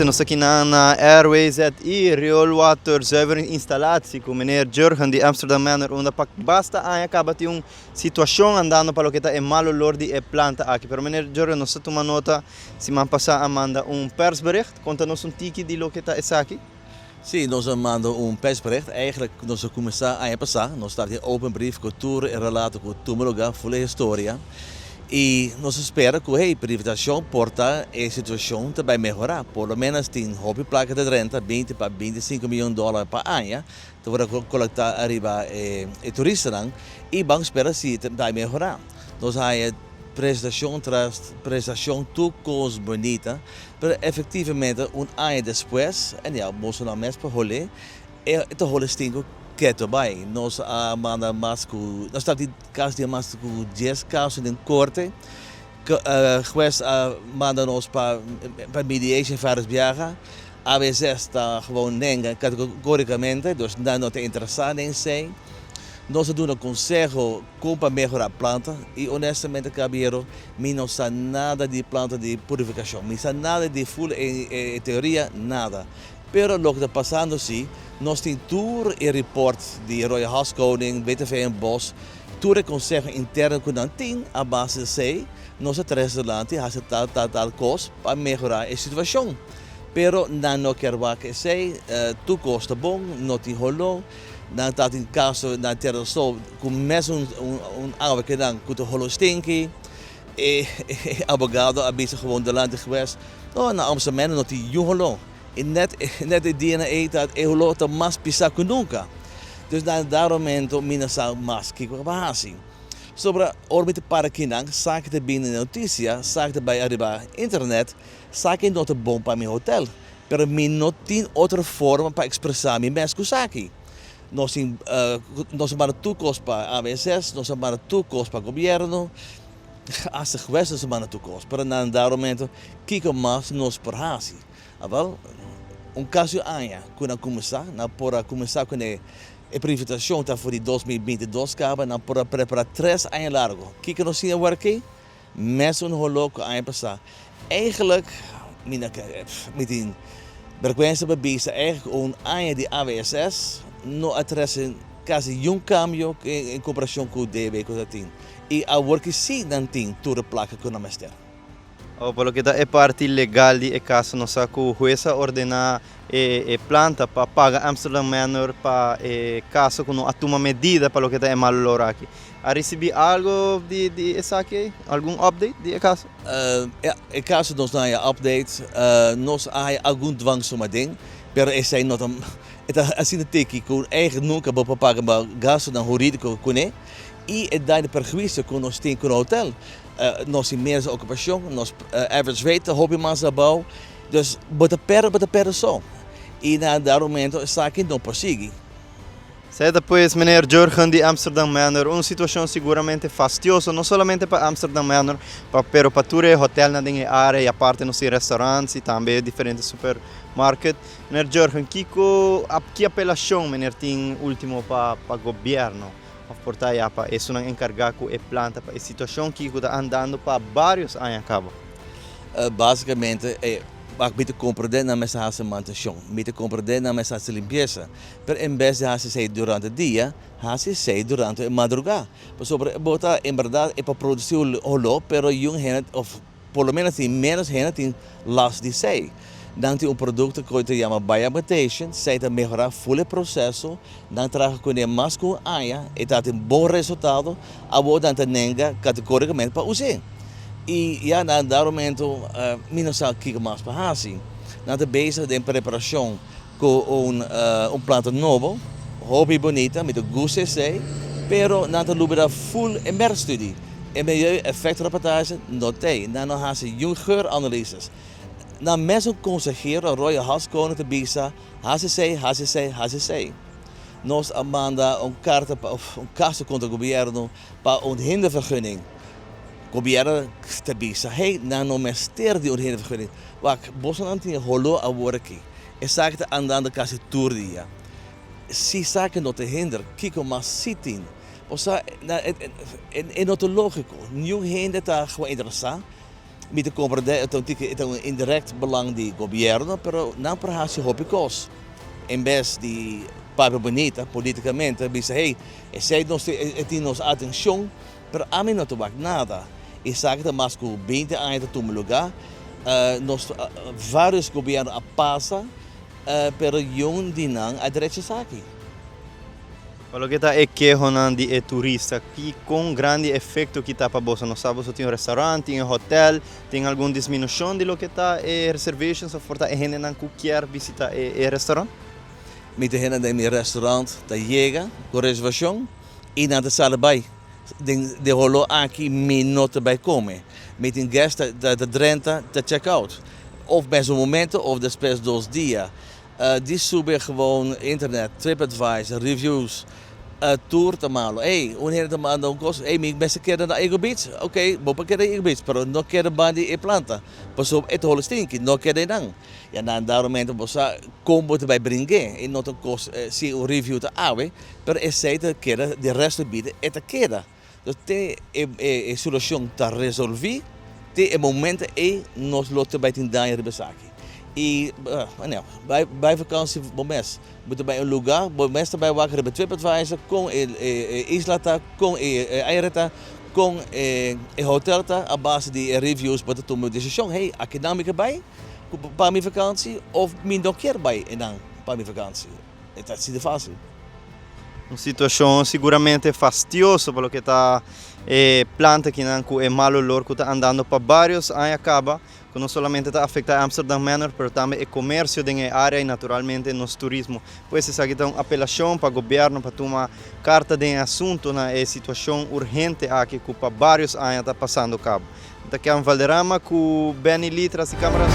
parte nós aqui na Airways e rioolwaterzuiveringinstallatie com meneer Jurgen de Amsterdam Manor, onde basta acaba de situação andando para o que é malo olor de planta aqui. Pero meneer Jurgen, nós toma nota, se man passa amanda persbericht, conta-nos tiki de lo que está aqui. Sim, nós mandamos persbericht. Eigenlijk, nós começamos a passar. Nós estamos em open brief com tour em relato com Tumuluga, full história. E nós esperamos que a privatização porta a situação também melhorar. Por menos tem hobby placa de renta, 20 para 25 milhões de dólares por ano, para coletar arriba turistas e vamos esperar se vai melhorar. Nós temos prestação tras prestação coisa bonita, mas efetivamente ano depois, e já vamos na mesma rolê, este rolê tem que também nós mandamos mais com nós estamos casos de mais com 10 casos em corte, que juiz manda nos para mediation várias viagens, a vezes está gewoon nenga categoricamente, dus não te interessado em sei. Nós damos um conselho como para melhorar a planta e honestamente, caballero, não sabe nada de planta de purificação, não sabe nada de full em teoria, nada. Pero lo que está passando sim, nós temos tour e report de Royal Haskoning, BTV en Bos, tour e conselho interno que não tem a base de sei, nós três adelante, há tal coisa para melhorar a situação. Pero não quer que sei, tu custa bom, não tem rolo. Dan staat in caso na terra so com mesmo água que dan com o rolo stinky abogado avisa gewoon de land geweest na Amsterdam não tinha rolo e net de DNA dat rolo tá mais pisa que nunca dus daarom minasa mais que bahasi sobre orbit para kinang saak te binnen notícia saak te bij arriba internet saak in not bom para mi hotel pero mi não tem outra forma para expressar mi mesco saki. Nós vamos toekomst para a AWS, nós vamos toekomst para o governo, as geweest nós vamos toekomst. Para na momento kiko mais nos perhasi. Aval caso anya kuna começar, na pora começar com a privatização tá for 2022 acaba na pora preparar 3 anos largo. Kiko nós sim werken, mesmo rolo que anya passar. Eigenlijk met die frequência bebisa eigenlijk anya de AWS no atrasa quase cambio em comparação com o DB que eu tenho. E a work sim não tem toda a placa que eu não mestre. Pelo que é parte legal de caso não sabe que o juiz ordena planta para pagar Amsterdam Manor para caso que não atuma medida para o que é mal olor aqui. A receber algo de essa aqui? Algum update de caso? Caso nós não há update, nós há algum dwang somading, pero esse aí não assim de teki com eigen nunca vou pagar gasto na jurídico com e dá de prejuízo com nós tem com o hotel nós tem menos ocupação nós average rate hobby mais abau dus bota per só e na dar momento está aqui não prossegue. Certo, pois, meneer Jurgen de Amsterdam Manor, uma situação seguramente fastidiosa, não somente para Amsterdam Manor, pero para todo o hotel na área e a parte nos restaurantes e também diferentes supermercados. Meneer Jurgen, que apelação meneer tem último para o governo? A portar já para isso não encargar com a planta para a situação que está andando para vários anos acaba. Basicamente met de compreender na mensagem manutenção, met de compreender na mensagem limpeza. Pero em vez de fazer durante o dia, fazer durante a madrugada. Sobre botar em verdade é para produzir o lo, pero yung gente, of pelo menos tem menos gente tem last de sei. Dan tem produto que se chama biomutation, sai a melhorar o processo, dan traga com ele mais com aia, e dá um bom resultado, a boa dan tenha categoricamente para usar. E já na momento, não sabe o que mais para fazer. Na bezig de preparação com planta novo, hobby bonita, met een goede sei, pero na lubida full emerstudie. En milieu effectrapportage notei, na no hase geuranalyses. Na mesmo consejero Royal Haskoning te bisa, HCC. Nós manda carta caso contra o governo para hindervergunning. Governo te bisa, hey, na no mester die hindervergunning. Wak, Bosnan tinha rolo a work. E sagte andando quase todo dia. Se saque não te hinder, kiko mas sitin. Ou seja, é not lógico. Nenhum gente está gewoon interessado. Met de compreender het een indirect belang di governo, pero não para hasi hopicos. Em vez de para bonita politicamente, bisa hey, sei nos nos atenção, pero a mim não tomac nada. E sabe que mais que 20 anos tu lugar, nos vários governos a passa, pero yung dinang a direita aqui. Quello che è che honandi e turista qui con grandi effetto che sta per bossa no sabato tem un ristorante, tem un hotel, tem algum diminuição de lo que tá e reservations of forta e gente não quer visitar e restaurant? Met de hen in restaurant, te llega con reservação e na de sala bij. De holo aqui minutos bij komen. Met een guest de drenta te check out. Of bij zo'n momenten of después 2 dias. Die zoeken gewoon internet, TripAdvisor, reviews, tour te malo. Hey, wanneer te malo een kost? Hey, ik ben een keer naar Ego Beach. Oké, bopa keer naar Ego Beach, pero no keer bandi e planta. Pas op, het holo stinky, no keer de dang. Ja, dan daarom mensen bosa combo te bij brengen. En not een kost, zie een review te awe, pero es zei te keer de rest bieden et keer. Dus te e solution te resolver, te e momenten nos lotte bij ten dagen besaki. E bij vakantie bomes moeten bij een lugar, bomes erbij wakker bij TripAdvisor, com islata, com aireta, com hotelta, a base de reviews para tomar decisão. Hey, aqui não me bij, para minha vakantie of me nog keer bij en dan para minha vakantie. Dat is niet fácil. Uma situação seguramente fastidiosa pelo que está planta que não é malo lor que está andando para vários anos acaba que não somente está afetando Amsterdam Manor, mas também o comércio da área e naturalmente nos turismo. Pois essa aqui é uma apelação para o governo para tomar carta de assunto na situação urgente aqui que para vários anos está passando cabo. Então aqui é um Valderrama com Benny Litras e câmeras.